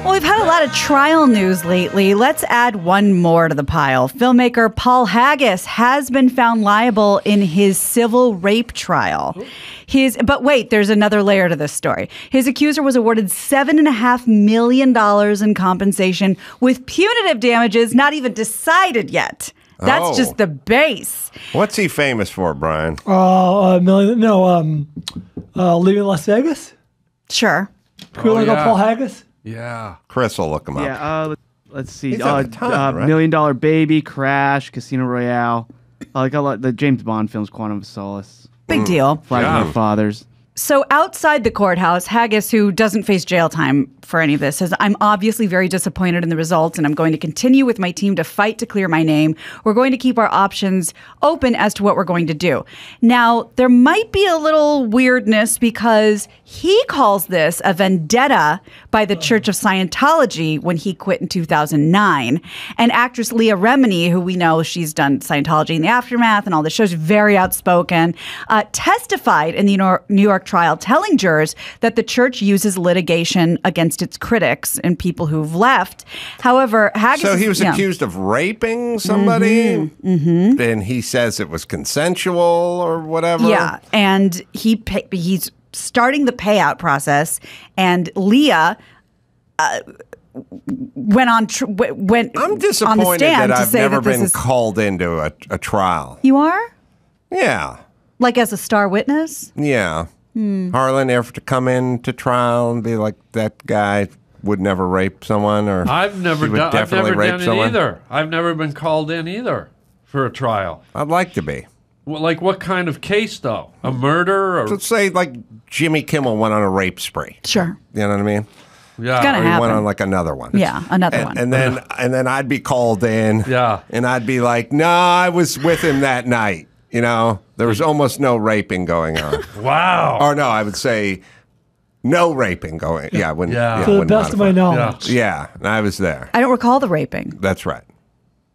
Well, we've had a lot of trial news lately. Let's add one more to the pile. Filmmaker Paul Haggis has been found liable in his civil rape trial. But wait, there's another layer to this story. His accuser was awarded $7.5 million in compensation with punitive damages not even decided yet. That's just the base. What's he famous for, Brian? Leaving Las Vegas? Sure. Go Paul Haggis? Yeah. Chris will look him up. Yeah, let's see. He's done a ton, right? $1 Million Baby, Crash, Casino Royale. Like a lot, the James Bond films, Quantum of Solace. Big deal. Flag of Our Fathers. So outside the courthouse, Haggis, who doesn't face jail time for any of this, says, I'm obviously very disappointed in the results, and I'm going to continue with my team to fight to clear my name. We're going to keep our options open as to what we're going to do. Now, there might be a little weirdness because he calls this a vendetta by the Church of Scientology when he quit in 2009. And actress Leah Remini, who we know she's done Scientology in the Aftermath and all the shows, very outspoken, testified in the New York trial, telling jurors that the church uses litigation against its critics and people who've left. However, Haggis... So he was accused of raping somebody, and he says it was consensual or whatever? Yeah, and he's starting the payout process, and Leah... went I'm on the disappointed stand that to I've say never that this been is... called into a trial. You are? Yeah. Like as a star witness? Yeah. Harland ever to come in to trial and be like, that guy would never rape someone, or I've never done it either. I've never been called in either for a trial. I'd like to be. Well, like what kind of case though? A murder? Or... Let's say like Jimmy Kimmel went on a rape spree. Sure. You know what I mean? Yeah. It's gonna Or he happen. went on like another one. Yeah, another one. And then I'd be called in. Yeah. And I'd be like, no, I was with him that night. You know, there was almost no raping going on. Wow. Or no, I would say no raping going. Yeah, To the best of my knowledge. Yeah, and I was there. I don't recall the raping. That's right.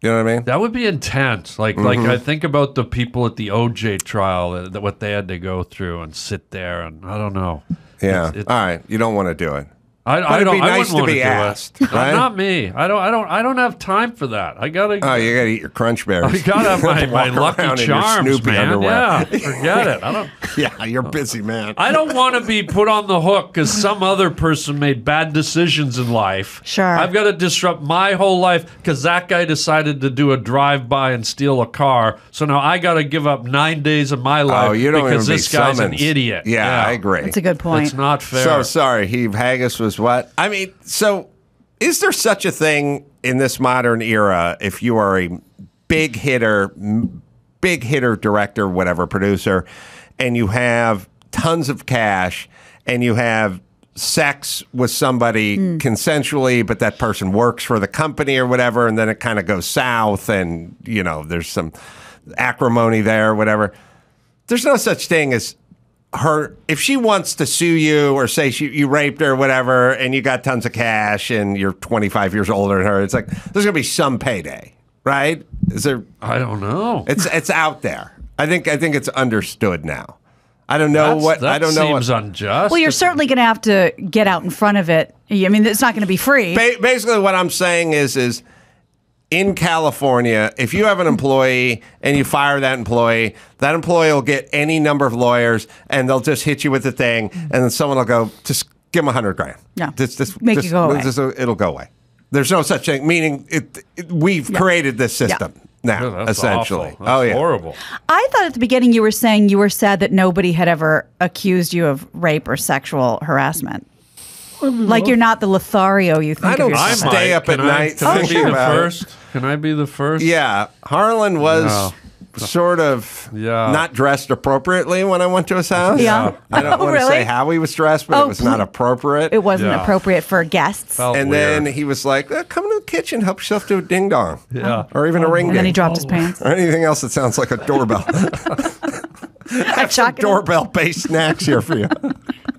You know what I mean? That would be intense. Like I think about the people at the OJ trial, what they had to go through and sit there, and I don't know. Yeah. It's- All right. You don't want to do it. I it'd don't. be I nice wouldn't to wanna be do asked, it. right? Not me. I don't have time for that. I gotta. Oh, you got to eat your Crunch Berries. I gotta have my Walk Lucky around in your Charms, Snoopy man. underwear. Yeah, forget it. I don't. Yeah, you're busy, man. I don't want to be put on the hook because some other person made bad decisions in life. Sure. I've got to disrupt my whole life because that guy decided to do a drive-by and steal a car. So now I got to give up 9 days of my life you don't because even be this guy's an summoned. idiot. Yeah, I agree. That's a good point. It's not fair. So sorry, Haggis was what? I mean, so is there such a thing in this modern era if you are a big hitter director, whatever, producer, and you have tons of cash and you have sex with somebody consensually, but that person works for the company or whatever, and then it kind of goes south and, you know, there's some acrimony there or whatever. There's no such thing as her, if she wants to sue you or say you raped her or whatever, and you got tons of cash and you're 25 years older than her, it's like there's gonna be some payday, right? Is there? I don't know. It's out there. I think it's understood now. I don't know what. I don't know. That seems unjust. Well, you're certainly going to have to get out in front of it. I mean, it's not going to be free. Basically, what I'm saying is in California, if you have an employee and you fire that employee will get any number of lawyers and they'll just hit you with the thing, and then someone will go, just give them $100,000. Yeah. Make you go away. It'll go away. There's no such thing. Meaning, we've created this system now, that's essentially. Awful. That's horrible. I thought at the beginning you were saying you were sad that nobody had ever accused you of rape or sexual harassment. Like you're not the Lothario you think I don't of yourself. stay up at night Can I thinking be the about first? Can I be the first? Yeah, Harland was sort of not dressed appropriately when I went to his house. Yeah. I don't want to say how he was dressed, but it was not appropriate. It wasn't appropriate for guests. And then he was like, come to the kitchen, help yourself to a ding dong. Yeah. Or even a ring ding. And then he dropped his pants. Or anything else that sounds like a doorbell. I have some doorbell-based snacks here for you.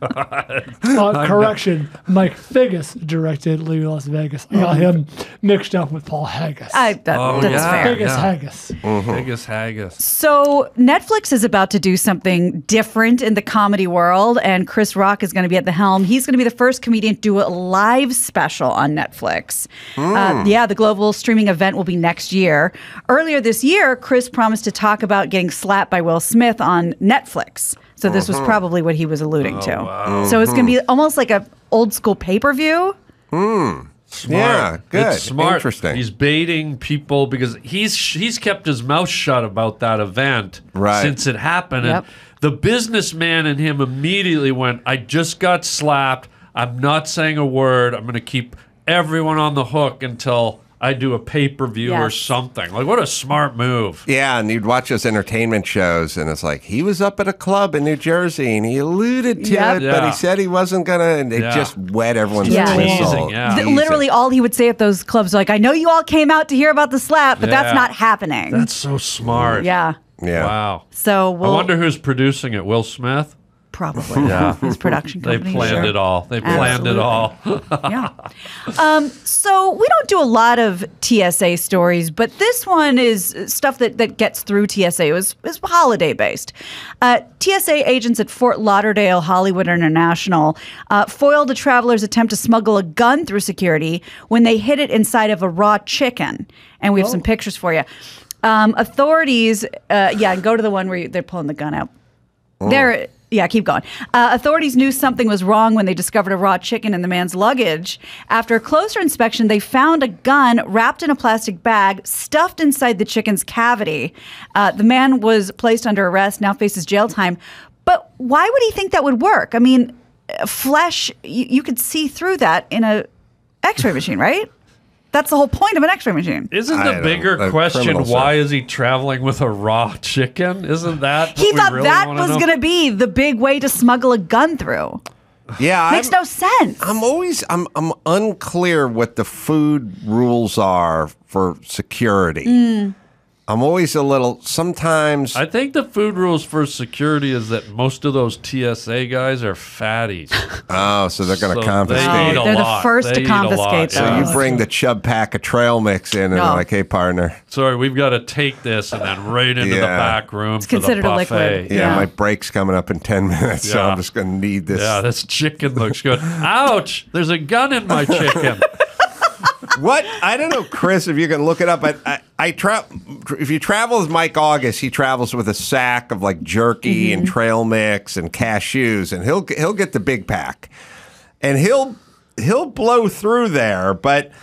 Correction, Mike Figgis directed Leaving Las Vegas. I got him mixed up with Paul Haggis. That's fair. Figgis Haggis. Haggis, Haggis. So Netflix is about to do something different in the comedy world, and Chris Rock is going to be at the helm. He's going to be the first comedian to do a live special on Netflix. The global streaming event will be next year. Earlier this year, Chris promised to talk about getting slapped by Will Smith on Netflix. So this was probably what he was alluding to. Wow. So it's going to be almost like a old school pay-per-view. Smart. Yeah, good. It's smart. Interesting. He's baiting people because he's kept his mouth shut about that event since it happened. Yep. And the businessman in him immediately went, I just got slapped. I'm not saying a word. I'm going to keep everyone on the hook until I do a pay-per-view or something. Like, what a smart move. Yeah, and you'd watch those entertainment shows, and it's like, he was up at a club in New Jersey, and he alluded to it, but he said he wasn't going to, and it just wet everyone's whistle. Literally all he would say at those clubs, like, I know you all came out to hear about the slap, but that's not happening. That's so smart. Yeah. Wow. So I wonder who's producing it. Will Smith? Probably. His production company. They planned it all. They planned it all. So we don't do a lot of TSA stories, but this one is stuff that gets through TSA. It was holiday based. TSA agents at Fort Lauderdale Hollywood International foiled a traveler's attempt to smuggle a gun through security when they hid it inside of a raw chicken. And we have some pictures for you. Authorities, go to the one where they're pulling the gun out. Keep going. Authorities knew something was wrong when they discovered a raw chicken in the man's luggage. After a closer inspection, they found a gun wrapped in a plastic bag, stuffed inside the chicken's cavity. The man was placed under arrest, now faces jail time. But why would he think that would work? I mean, flesh, you could see through that in an x-ray machine, right? That's the whole point of an x-ray machine. Isn't the bigger question, why is he traveling with a raw chicken? Isn't that he thought that was going to be the big way to smuggle a gun through. Yeah. Makes no sense. I'm unclear what the food rules are for security. I'm always a little, sometimes. I think the food rules for security is that most of those TSA guys are fatties. Oh, so they're going to confiscate. They're the first to confiscate. So you bring the chub pack of trail mix in and they're like, hey, partner. Sorry, we've got to take this and then right into the back room it's considered a liquid. Yeah, my break's coming up in 10 minutes, so I'm just going to need this. Yeah, this chicken looks good. Ouch, there's a gun in my chicken. What? I don't know, Chris, if you can look it up. If you travel with Mike August, he travels with a sack of like jerky and trail mix and cashews, and he'll get the big pack, and he'll blow through there. But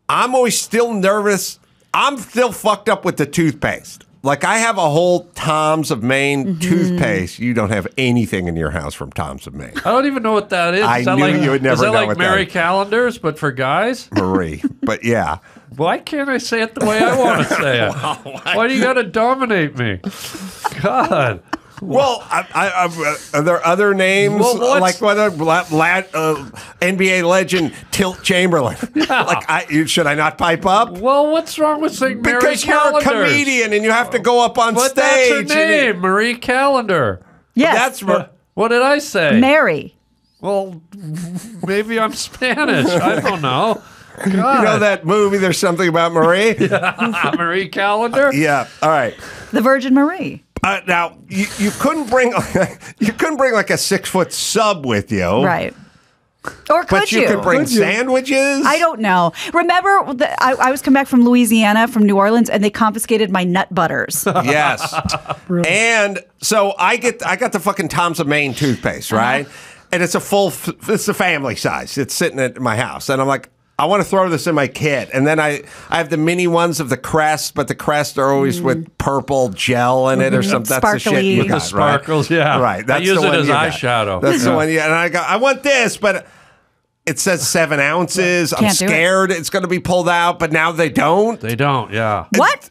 I'm always still nervous. I'm still fucked up with the toothpaste. Like, I have a whole Tom's of Maine toothpaste. You don't have anything in your house from Tom's of Maine. I don't even know what that is. I knew you would never know what that is. Is that like Mary Callender's, but for guys? Marie, but yeah. Why can't I say it the way I want to say it? Why do you got to dominate me? God. Well, are there other names like NBA legend Tilt Chamberlain? Yeah. Should I not pipe up? Well, what's wrong with saying Mary Because you're a comedian and you have to go up on stage. That's her name, Marie Callender. Yes. What did I say? Mary. Well, maybe I'm Spanish. I don't know. God. You know that movie, There's Something About Marie? Yeah. Marie Callender? Yeah. All right. The Virgin Marie. Now you couldn't bring like a 6-foot sub with you, right? Or but you could bring sandwiches. I don't know. Remember, I was coming back from Louisiana, from New Orleans, and they confiscated my nut butters. Yes, and so I got the fucking Tom's of Maine toothpaste, right? And it's the family size. It's sitting at my house, and I'm like, I want to throw this in my kit. And then I have the mini ones of the Crest, but the Crest are always with purple gel in it or something. That's the shit you got, sparkles, right? Yeah. Right. That's I use the it one as eyeshadow. That's the one. Yeah. And I go, I want this, but it says 7 ounces. I'm scared it's going to be pulled out, but now they don't. They don't, yeah. What?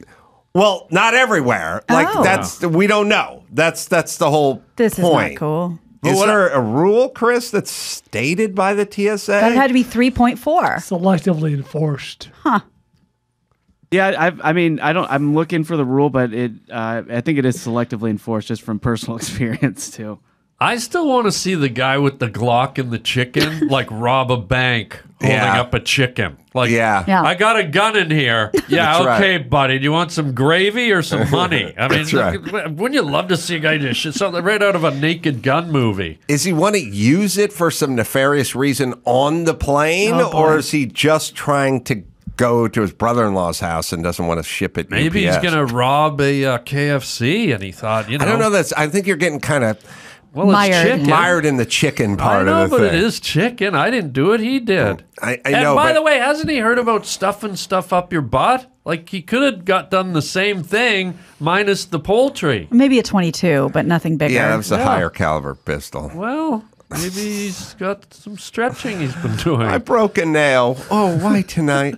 Well, not everywhere. Like we don't know. That's the whole point. This is not cool. Is there a rule, Chris, that's stated by the TSA? That had to be 3.4. Selectively enforced. Huh. Yeah, I'm looking for the rule, but I think it is selectively enforced just from personal experience too. I still want to see the guy with the Glock and the chicken, like rob a bank holding up a chicken. Like, Yeah. I got a gun in here. Yeah, That's okay, right. buddy. Do you want some gravy or some money? I mean, That's right. wouldn't you love to see a guy just shit something right out of a Naked Gun movie? Is he want to use it for some nefarious reason on the plane, Oh, boy. or is he just trying to go to his brother-in-law's house and doesn't want to ship it Maybe UPS? he's going to rob a KFC, and he thought, you know. I don't know. I think you're getting kind of Well, Mired. it's chicken. mired in the chicken part I know, of the but thing. it is chicken. I didn't do it. He did. I and know, by but- the way, hasn't he heard about stuffing stuff up your butt? Like, he could have done the same thing minus the poultry. Maybe a 22, but nothing bigger. Yeah, that was a Yeah. higher caliber pistol. Well, maybe he's got some stretching he's been doing. I broke a nail. Oh, why tonight?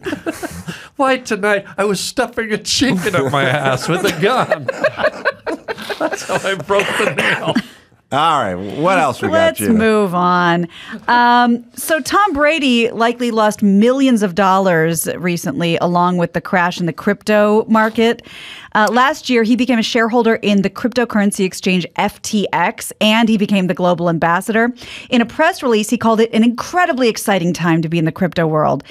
Why tonight I was stuffing a chicken up my ass with a gun. That's how I broke the nail. All right, what else we got, Let's Gina? move on. So Tom Brady likely lost millions of dollars recently, along with the crash in the crypto market. Last year, he became a shareholder in the cryptocurrency exchange FTX, and he became the global ambassador. In a press release, he called it an incredibly exciting time to be in the crypto world.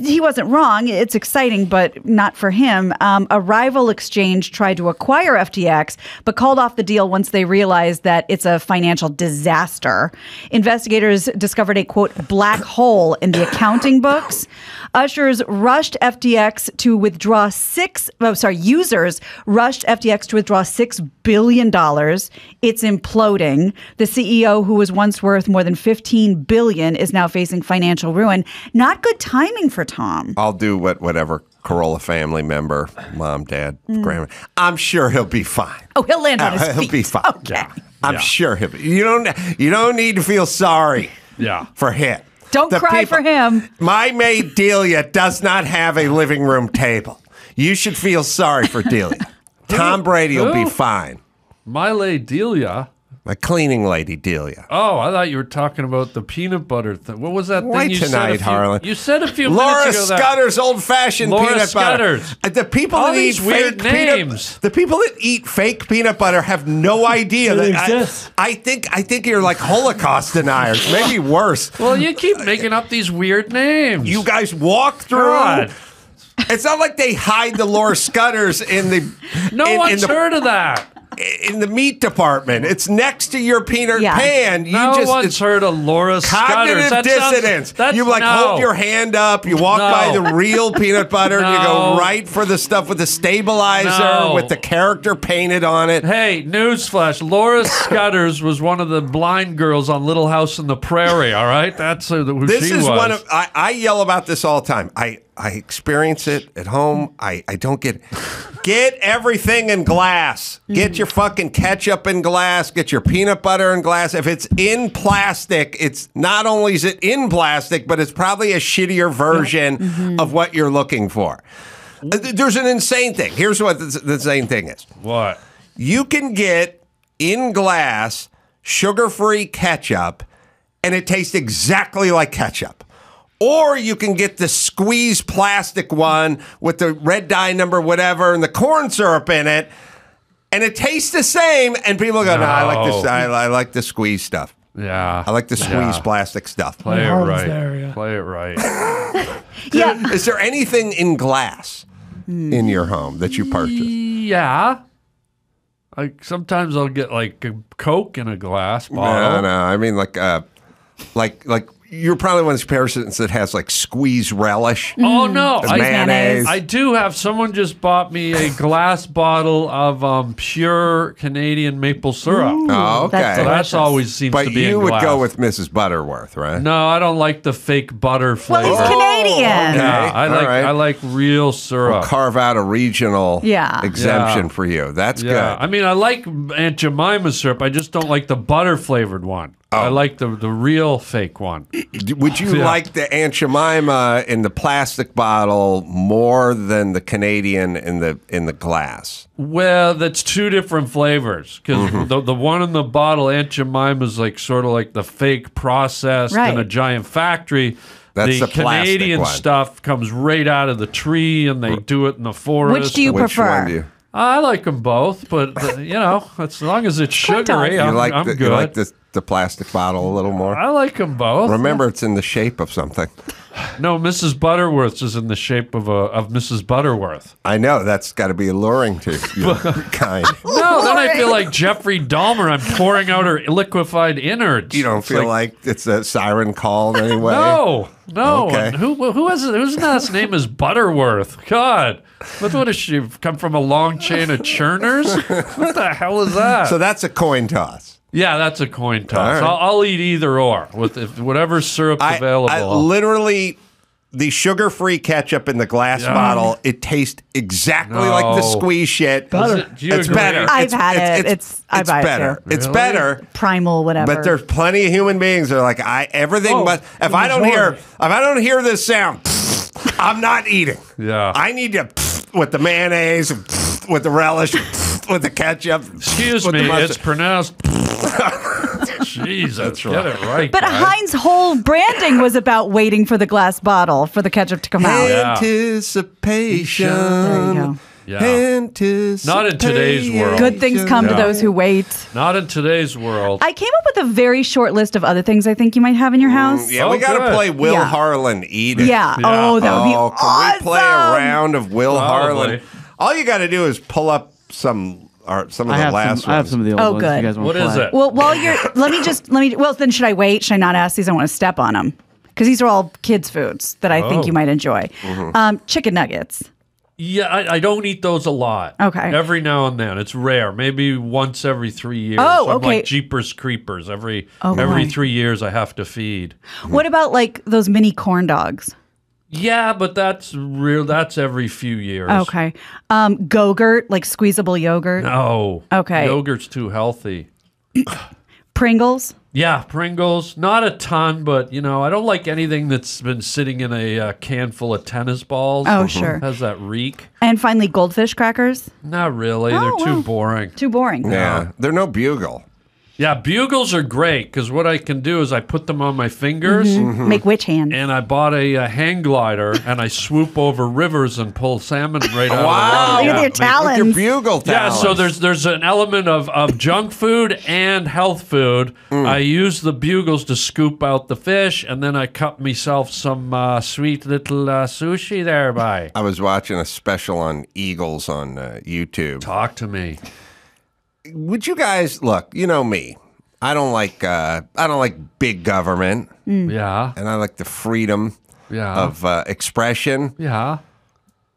He wasn't wrong. It's exciting, but not for him. A rival exchange tried to acquire FTX, but called off the deal once they realized that it's a financial disaster. Investigators discovered a, quote, black hole in the accounting books. Users rushed FTX to withdraw users rushed FTX to withdraw $6 billion. It's imploding. The CEO, who was once worth more than $15 billion, is now facing financial ruin. Not good timing for Tom. I'll do whatever Carolla family member, mom, dad, grandma. I'm sure he'll be fine. Oh, he'll land on his feet. He'll be fine. Okay. I'm sure he'll be. You don't need to feel sorry Yeah. for him. Don't cry for him. My maid Delia does not have a living room table. You should feel sorry for Delia. Tom Brady will be Who? fine. My lady Delia. My cleaning lady Delia. Oh, I thought you were talking about the peanut butter thing. What was that Why thing you tonight, said? Harlan? You said a few Laura minutes ago. Scudder's old-fashioned Laura peanut Scudder's. butter. The people All that eat these weird fake names. the people that eat fake peanut butter have no idea It that exists. I think you're like Holocaust deniers, maybe worse. Well, you keep making up these weird names. You guys walk through. God. It's not like they hide the Laura Scudders in the No one's heard of that. in the meat department. It's next to your peanut Yeah. pan. You No just one's it's heard of Laura cognitive Scudder's. dissonance. That's, You like no. hold your hand up. You walk No. by the real peanut butter. And you go No. right for the stuff with the stabilizer No. with the character painted on it. Hey, newsflash. Laura Scudder's was one of the blind girls on Little House on the Prairie, all right? That's who This she is was. one of I yell about this all the time. I experience it at home. I don't get it. Get everything in glass. Get your fucking ketchup in glass. Get your peanut butter in glass. If it's in plastic, it's not only is it in plastic, but it's probably a shittier version of what you're looking for. There's an insane thing. Here's what the insane thing is. What? You can get in glass sugar-free ketchup, and it tastes exactly like ketchup. Or you can get the squeeze plastic one with the red dye number, whatever, and the corn syrup in it, and it tastes the same. And people go, "No, I like this. No. I like the squeeze stuff. Yeah. I like the squeeze plastic stuff." Play it Harlan's right. there, yeah. Play it right. Yeah. Is there anything in glass in your home that you purchase? Yeah. Sometimes I'll get like a Coke in a glass bottle. No. I mean, like you're probably one of those persons that has like squeeze relish. Oh no! The mayonnaise. I do have. Someone just bought me a glass bottle of pure Canadian maple syrup. Oh, okay. That's So delicious. that's always seems But to be you in would glass. go with Mrs. Butterworth, right? No, I don't like the fake butter flavor. Well, he's Canadian. Yeah, Okay, I all like right. I like real syrup. Carve out a regional exemption Yeah. for you. That's Yeah, good. I mean, I like Aunt Jemima syrup. I just don't like the butter flavored one. I like the real fake one. Would you Yeah. like the Aunt Jemima in the plastic bottle more than the Canadian in the glass? Well, that's two different flavors because the one in the bottle, Aunt Jemima's like sort of like the fake processed in a Right. giant factory. That's the plastic Canadian one. stuff comes right out of the tree and they do it in the forest. Which do you Which prefer? one do you? I like them both, but as long as it's sugary, I'm good. You like the plastic bottle a little more? I like them both. Remember, it's in the shape of something. No, Mrs. Butterworth's is in the shape of Mrs. Butterworth. I know, that's got to be alluring to your kind. No, then I feel like Jeffrey Dahmer. I'm pouring out her liquefied innards. You don't feel like it's a siren call in any way? No. Okay. And whose last name is Butterworth? God, what does she come from? A long chain of churners? What the hell is that? So that's a coin toss. Yeah, that's a coin toss. All right. I'll eat either or with whatever syrup's available. I literally, the sugar-free ketchup in the glass bottle, it tastes exactly like the squeeze shit. Better. It's better. I've had it. It's better. It's better. Primal, whatever. But there's plenty of human beings that are like, everything. But if I don't hear this sound, I'm not eating. Yeah. I need to with the mayonnaise, with the relish, with the ketchup. Excuse me, it's pronounced. Jesus, get it right. But guys. Heinz' whole branding was about waiting for the glass bottle for the ketchup to come out. Yeah. Anticipation. There you go. Yeah. Anticipation. Not in today's world. Good things come to those who wait. Not in today's world. I came up with a very short list of other things I think you might have in your house. Yeah, we got to play Will Harland Eat It. Yeah. Oh, that would be awesome. Can we play a round of Will Probably. Harland? All you got to do is pull up some of the last ones. I have some of the old ones. good. You guys want What to play? is it? Well, while you're, well, then should I wait? Should I not ask these? I want to step on them. Because these are all kids' foods that I think you might enjoy. Chicken nuggets. Yeah, I don't eat those a lot. Okay. Every now and then. It's rare. Maybe once every 3 years. Oh, I'm okay. like Jeepers Creepers. Every Okay. 3 years I have to feed. What about like those mini corn dogs? Yeah, but that's real. That's every few years. Okay. Go-gurt, like squeezable yogurt. No. Okay. Yogurt's too healthy. Pringles. Yeah, Pringles. Not a ton, but, I don't like anything that's been sitting in a can full of tennis balls. Oh, sure. Has that reek. And finally, goldfish crackers. Not really. Oh, They're too wow. boring. Too boring. Yeah, they're no bugle. Yeah, Bugles are great because what I can do is I put them on my fingers. Make witch hands. And I bought a hang glider, and I swoop over rivers and pull salmon right out Wow. of the Look at water. your talons. With your bugle Yeah, talons. so there's an element of junk food and health food. I use the Bugles to scoop out the fish, and then I cut myself some sweet little sushi thereby. I was watching a special on eagles on YouTube. Talk to me. Would you guys look? You know me. I don't like big government, Yeah, and I like the freedom of expression. yeah,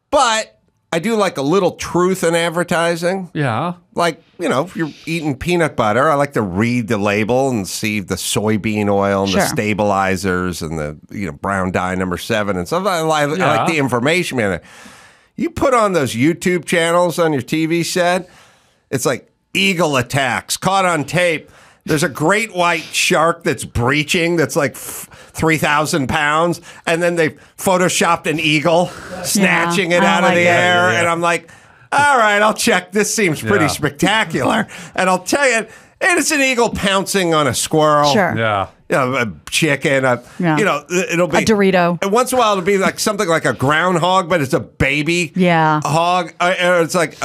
But I do like a little truth in advertising. yeah. Like, if you're eating peanut butter, I like to read the label and see the soybean oil and the Sure. stabilizers and the brown dye number 7 and stuff. I like the information, man. You put on those YouTube channels on your TV set, it's like eagle attacks caught on tape. There's a great white shark that's breaching that's like 3,000 pounds, and then they photoshopped an eagle snatching it I out of like the it. air, Yeah. and I'm like, all right, I'll check. This seems pretty spectacular. And I'll tell you, and it's an eagle pouncing on a squirrel. Sure. Yeah. A chicken, it'll be A Dorito. And once in a while, it'll be like something like a groundhog, but it's a baby hog. Or it's like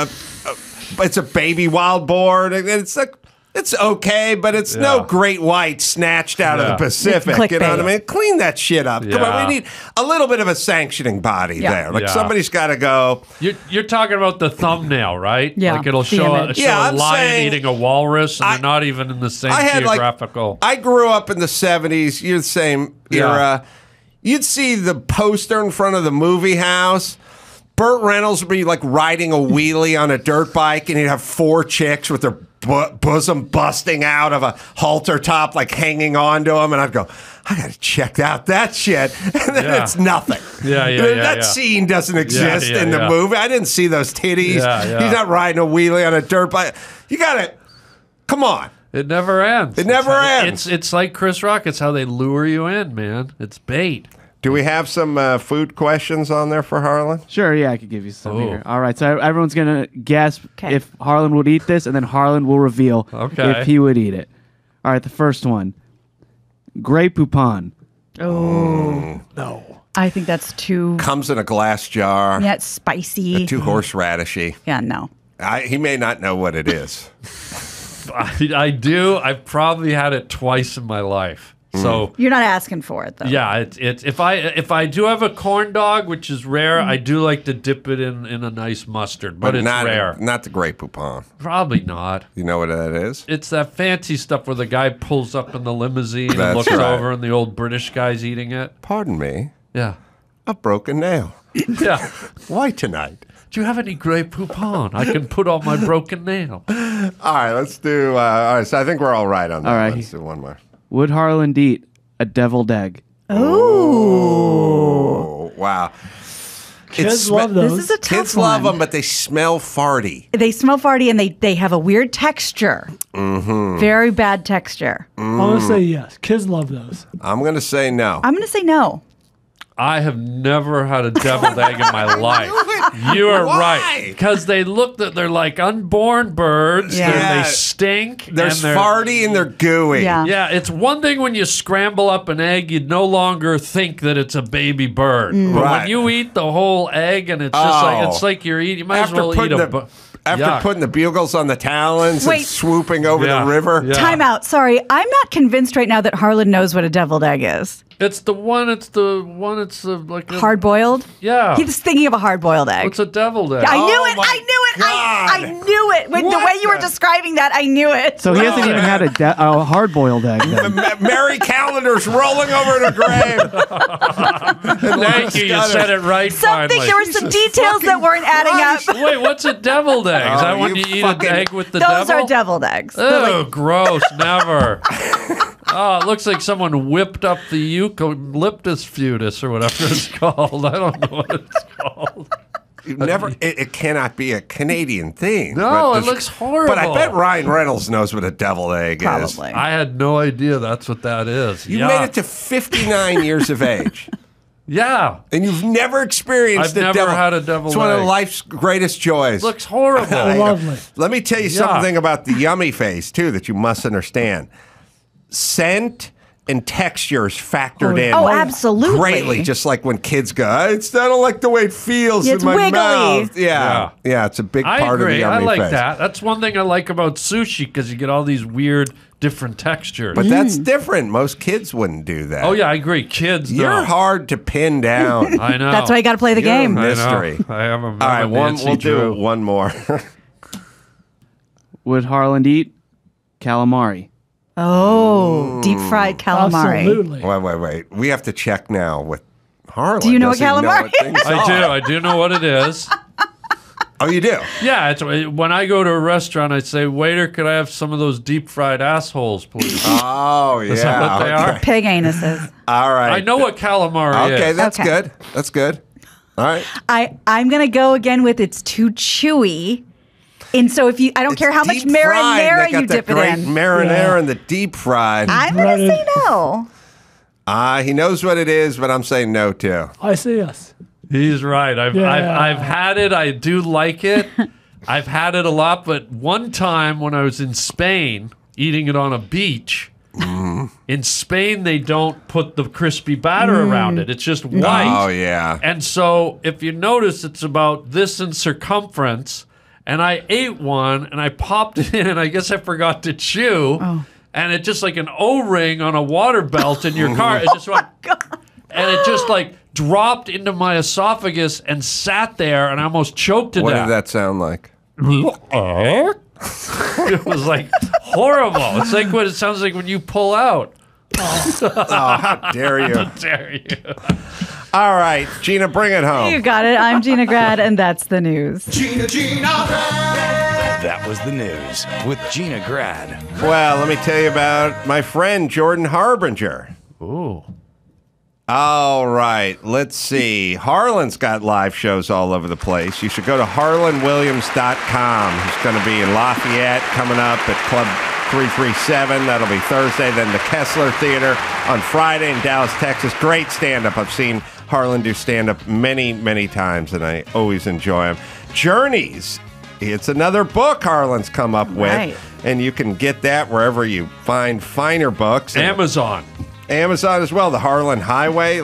it's a baby wild boar. And it's like, it's okay, but it's no great white snatched out of the Pacific. It's you know what I clickbait. mean? Clean that shit up. Come on, we need a little bit of a sanctioning body there. Like somebody's got to go. You're talking about the thumbnail, right? Yeah, Like it'll the show image. a I'm lion saying- eating a walrus, and they're not even in the same geographical. I grew up in the 70s. You're the same era. You'd see the poster in front of the movie house. Burt Reynolds would be like riding a wheelie on a dirt bike, and he'd have 4 chicks with their bosom busting out of a halter top, like hanging on to him. And I'd go, I got to check out that shit. And then it's nothing. That scene doesn't exist in the movie. I didn't see those titties. He's not riding a wheelie on a dirt bike. You got to, come on. It never ends. It never ends. It's like Chris Rock. It's how they lure you in, man. It's bait. Do we have some food questions on there for Harlan? Sure, yeah, I could give you some here. All right, so everyone's going to guess if Harlan would eat this, and then Harlan will reveal if he would eat it. All right, the first one. Grey Poupon. Oh. No. I think that's too. Comes in a glass jar. Yeah, it's spicy. Too horseradishy. Yeah, no. He may not know what it is. I do. I've probably had it twice in my life. So you're not asking for it though. Yeah, it's if I do have a corn dog, which is rare, I do like to dip it in a nice mustard, but it's rare. Not the Grey Poupon. Probably not. You know what that is? It's that fancy stuff where the guy pulls up in the limousine and looks over, and the old British guy's eating it. Pardon me. Yeah. A broken nail. Yeah. Why tonight? Do you have any Grey Poupon? I can put on my broken nail. All right, let's do. All right, so I think we're all right on that. All right. Let's do one more. Would Harland eat a deviled egg? Oh, wow. Kids love those. This is a tough Kids one. love them, but they smell farty. They smell farty and they have a weird texture. Mm-hmm. Very bad texture. I'm going to say yes. Kids love those. I'm going to say no. I'm going to say no. I have never had a deviled egg in my life. You are right. Because they're like unborn birds. Yeah. They stink. They're farty and they're gooey. Yeah. Yeah, it's one thing when you scramble up an egg, you no longer think that it's a baby bird. But Right. when you eat the whole egg and it's just it's like you're eating, you might as well eat After putting the bugles on the talons and swooping over the river. Yeah. Time out. Sorry, I'm not convinced right now that Harland knows what a deviled egg is. It's the one like a Hard boiled? Yeah. He's thinking of a hard boiled egg. What's a deviled egg? I knew Oh it. my I knew it. I God. knew it. With the What way you were the- describing that, I knew it. So he hasn't even had a hard-boiled egg then. Mary Calendar's rolling over the grave. Thank you. You said it right Something, finally. there were some details that weren't adding Christ. up. Wait, what's a deviled egg? Is Oh, that when you you eat fucking- an egg with the Those devil? are deviled eggs. Oh, gross. Never. Oh, it looks like someone whipped up the eucalyptus fetus or whatever it's called. I don't know what it's called. You never. It cannot be a Canadian thing. No, but it looks horrible. But I bet Ryan Reynolds knows what a deviled egg is. Probably. I had no idea that's what that is. You made it to 59 years of age. Yeah. And you've never experienced I've never had a deviled It's one of egg. life's greatest joys. Looks horrible. Lovely. Let me tell you something about the yummy face, too, that you must understand. Scent and textures factored in. Oh, absolutely. Greatly, just like when kids go, I don't like the way it feels It's in my wiggly. mouth. Yeah, it's a big I part agree. of the yummy I like face. that. That's one thing I like about sushi because you get all these weird, different textures. But that's different. Most kids wouldn't do that. Oh, yeah, I agree. Kids You're don't. hard to pin down. I know. That's why you got to play the You're game. a mystery. I am a All right, we'll do one more. Would Harland eat calamari? Oh, deep fried calamari. Absolutely. Wait. We have to check now with Harlan. Do you know what Does he calamari things I are? do. I do know what it is. Oh, you do? Yeah, it's when I go to a restaurant, I say, "Waiter, could I have some of those deep fried assholes, please?" Oh, yeah. Is that what they are? Pig anuses. All right. I know what calamari Okay, is. that's Okay. good. That's good. All right. I'm gonna go again with it's too chewy. And so I don't care how much Deep fried. marinara They got you that dip it great in. Marinara Yeah. and the deep fried. I'm gonna say no. He knows what it is, but I'm saying no too. I say yes. He's right. I've had it. I do like it. I've had it a lot, but one time when I was in Spain eating it on a beach, in Spain they don't put the crispy batter around it. It's just white. Oh yeah. And so if you notice, it's about this in circumference. And I ate one and I popped it in. I guess I forgot to chew. Oh. And it just like an O-ring on a water belt in your car. It just went, and it just like dropped into my esophagus and sat there, and I almost choked to What death. did that sound like? It was like horrible. It's like what it sounds like when you pull out. Oh, how dare you? Dare you? All right, Gina, bring it home. You got it. I'm Gina Grad, and that's the news. Gina Grad. That was the news with Gina Grad. Well, let me tell you about my friend Jordan Harbinger. Ooh. All right, let's see. Harlan's got live shows all over the place. You should go to harlandwilliams.com. He's going to be in Lafayette coming up at Club 337. That'll be Thursday. Then the Kessler Theater on Friday in Dallas, Texas. Great stand-up. I've seen Harlan do stand-up many, many times, and I always enjoy him. Journeys. It's another book Harlan's come up with, Right. and you can get that wherever you find finer books. Amazon. Amazon as well. The Harland Highway.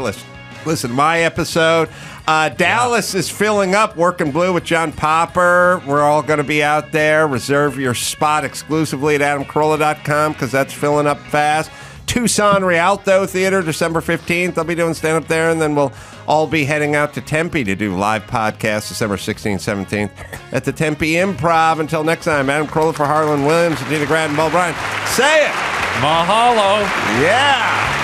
listen to my episode. Dallas is filling up. Working Blue with John Popper. We're all going to be out there. Reserve your spot exclusively at adamcarolla.com because that's filling up fast. Tucson Rialto Theater, December 15th. I'll be doing stand-up there, and then we'll all be heading out to Tempe to do live podcasts December 16th, 17th at the Tempe Improv. Until next time, Adam Carolla for Harland Williams, Gina Grad, and Paul Bryan. Say it! Mahalo! Yeah!